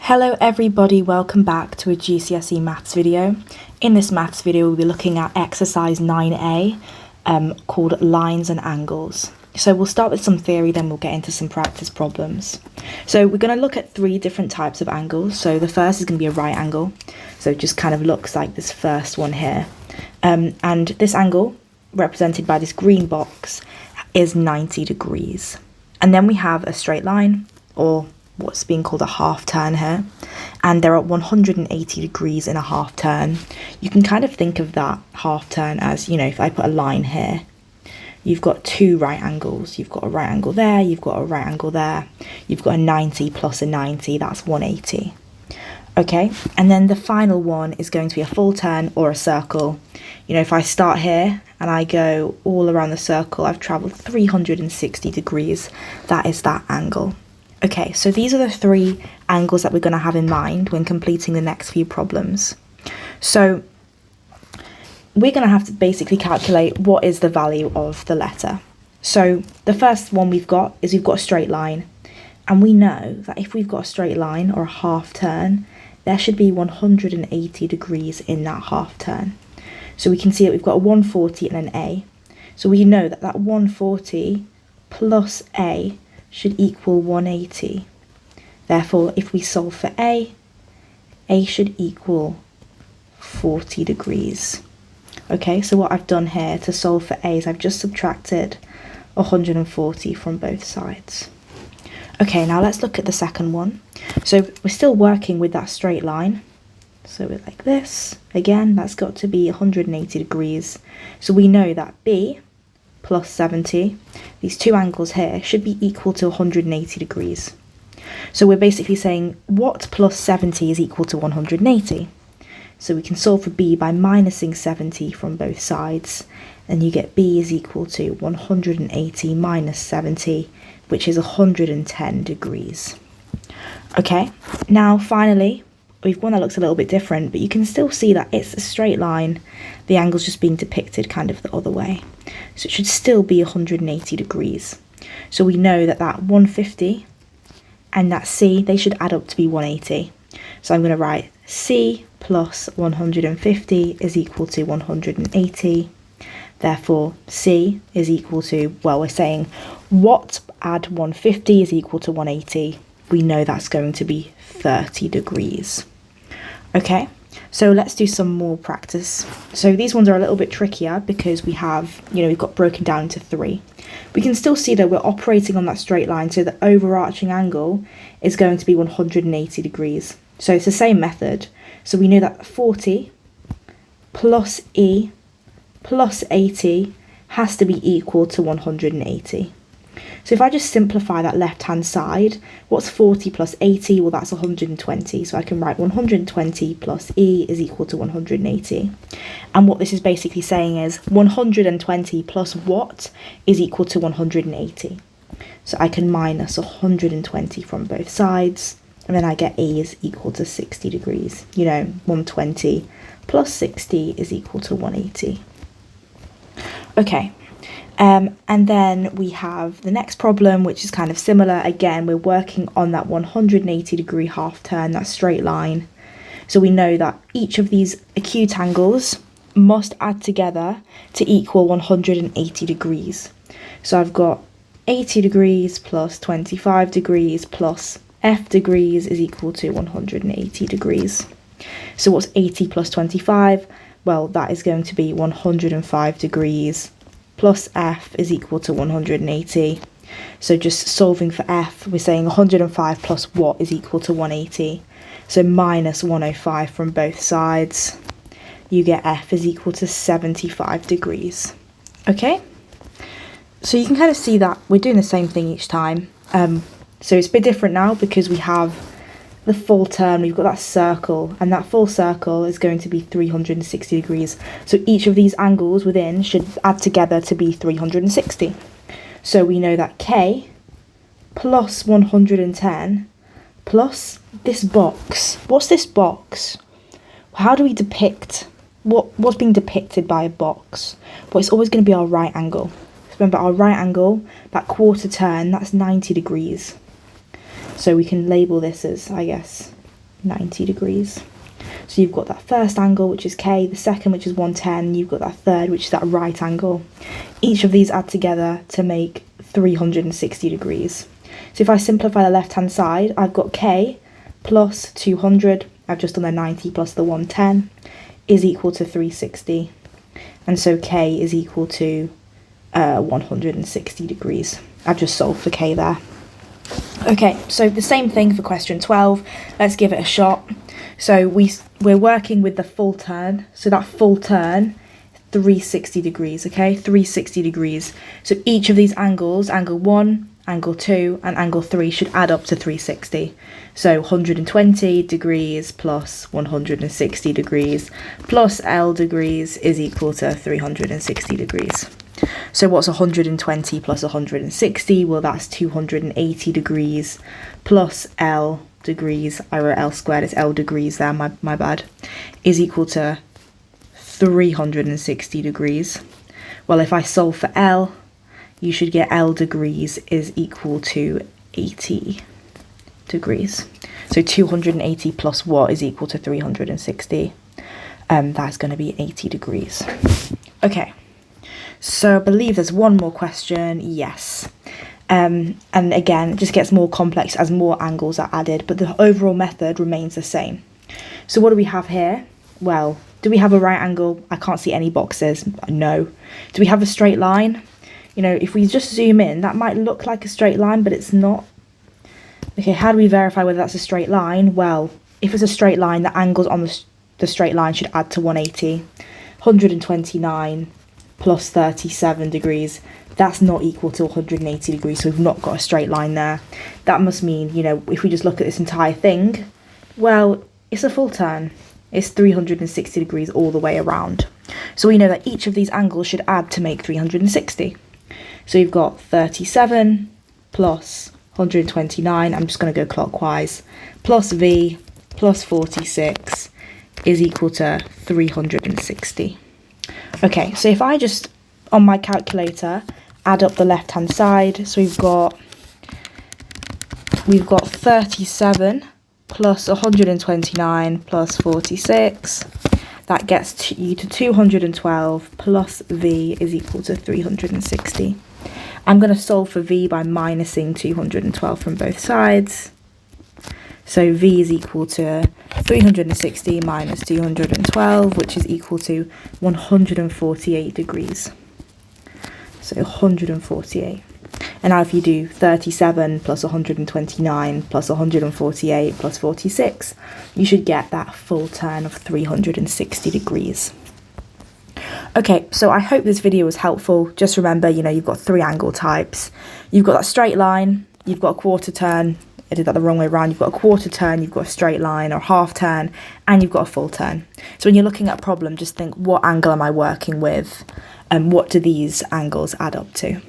Hello everybody, welcome back to a GCSE maths video. In this maths video we'll be looking at exercise 9a called lines and angles. So we'll start with some theory, then we'll get into some practice problems. So we're going to look at three different types of angles. So the first is going to be a right angle. So it just kind of looks like this first one here. And this angle, represented by this green box, is 90 degrees. And then we have a straight line, or what's being called a half turn here, and they're at 180 degrees in a half turn. You can kind of think of that half turn as, you know, if I put a line here, you've got two right angles. You've got a right angle there, you've got a right angle there, you've got a 90 plus a 90, that's 180. Okay, and then the final one is going to be a full turn or a circle. You know, if I start here and I go all around the circle, I've travelled 360 degrees. That is that angle. Okay, so these are the three angles that we're going to have in mind when completing the next few problems. So we're going to have to basically calculate what is the value of the letter. So the first one we've got is we've got a straight line. And we know that if we've got a straight line or a half turn, there should be 180 degrees in that half turn. So we can see that we've got a 140 and an A. So we know that that 140 plus A should equal 180. Therefore, if we solve for A should equal 40 degrees. Okay, so what I've done here to solve for A is I've just subtracted 140 from both sides. Okay, now let's look at the second one. So we're still working with that straight line. So we're like this. Again, that's got to be 180 degrees. So we know that B plus 70, these two angles here, should be equal to 180 degrees. So we're basically saying what plus 70 is equal to 180. So we can solve for B by minusing 70 from both sides, and you get B is equal to 180 minus 70, which is 110 degrees. Okay, now finally, we've one that looks a little bit different, but you can still see that it's a straight line. The angle's just being depicted kind of the other way. So it should still be 180 degrees. So we know that that 150 and that C, they should add up to be 180. So I'm going to write C plus 150 is equal to 180. Therefore, C is equal to, well, we're saying what add 150 is equal to 180. We know that's going to be 30 degrees. Okay, so let's do some more practice. So these ones are a little bit trickier because we have, you know, we've got broken down into three. We can still see that we're operating on that straight line, so the overarching angle is going to be 180 degrees. So it's the same method. So we know that 40 plus E plus 80 has to be equal to 180. So if I just simplify that left-hand side, what's 40 plus 80? Well, that's 120. So I can write 120 plus E is equal to 180. And what this is basically saying is 120 plus what is equal to 180. So I can minus 120 from both sides, and then I get E is equal to 60 degrees. You know, 120 plus 60 is equal to 180. Okay. And then we have the next problem, which is kind of similar. Again, we're working on that 180 degree half turn, that straight line. So we know that each of these acute angles must add together to equal 180 degrees. So I've got 80 degrees plus 25 degrees plus F degrees is equal to 180 degrees. So what's 80 plus 25? Well, that is going to be 105 degrees. Plus F is equal to 180. So just solving for F, we're saying 105 plus what is equal to 180. So minus 105 from both sides. You get F is equal to 75 degrees. Okay? So you can kind of see that we're doing the same thing each time. So it's a bit different now because we have the full turn, we've got that circle, and that full circle is going to be 360 degrees. So each of these angles within should add together to be 360. So we know that K plus 110 plus this box. What's this box? How do we depict what's being depicted by a box? Well, it's always going to be our right angle. So remember, our right angle, that quarter turn, that's 90 degrees. So we can label this as, I guess, 90 degrees. So you've got that first angle, which is K, the second, which is 110, you've got that third, which is that right angle. Each of these add together to make 360 degrees. So if I simplify the left-hand side, I've got K plus 200, I've just done the 90 plus the 110, is equal to 360. And so K is equal to 160 degrees. I've just solved for K there. Okay, so the same thing for question 12. Let's give it a shot. So we're working with the full turn. So that full turn, 360 degrees, okay? 360 degrees. So each of these angles, angle 1, angle 2, and angle 3 should add up to 360. So 120 degrees plus 160 degrees plus L degrees is equal to 360 degrees. So what's 120 plus 160? Well, that's 280 degrees plus L degrees. I wrote L squared, it's L degrees there, my bad, is equal to 360 degrees. Well, if I solve for L, you should get L degrees is equal to 80 degrees. So 280 plus what is equal to 360? That's going to be 80 degrees. Okay. So I believe there's one more question, yes. And again, it just gets more complex as more angles are added, but the overall method remains the same. So what do we have here? Well, do we have a right angle? I can't see any boxes, no. Do we have a straight line? You know, if we just zoom in, that might look like a straight line, but it's not. Okay, how do we verify whether that's a straight line? Well, if it's a straight line, the angles on the straight line should add to 180. 129 plus 37 degrees, that's not equal to 180 degrees, so we've not got a straight line there. That must mean, you know, if we just look at this entire thing, well, it's a full turn. It's 360 degrees all the way around. So we know that each of these angles should add to make 360. So you've got 37 plus 129, I'm just going to go clockwise, plus V plus 46 is equal to 360. Okay, so if I just, on my calculator, add up the left-hand side, so we've got 37 plus 129 plus 46, that gets you to 212 plus V is equal to 360. I'm going to solve for V by minusing 212 from both sides. So V is equal to 360 minus 212, which is equal to 148 degrees. So 148. And now if you do 37 plus 129 plus 148 plus 46, you should get that full turn of 360 degrees. Okay, so I hope this video was helpful. Just remember, you know, you've got three angle types. You've got that straight line, you've got a quarter turn. I did that the wrong way around. You've got a quarter turn, you've got a straight line or half turn, and you've got a full turn. So when you're looking at a problem, just think, what angle am I working with? And what do these angles add up to?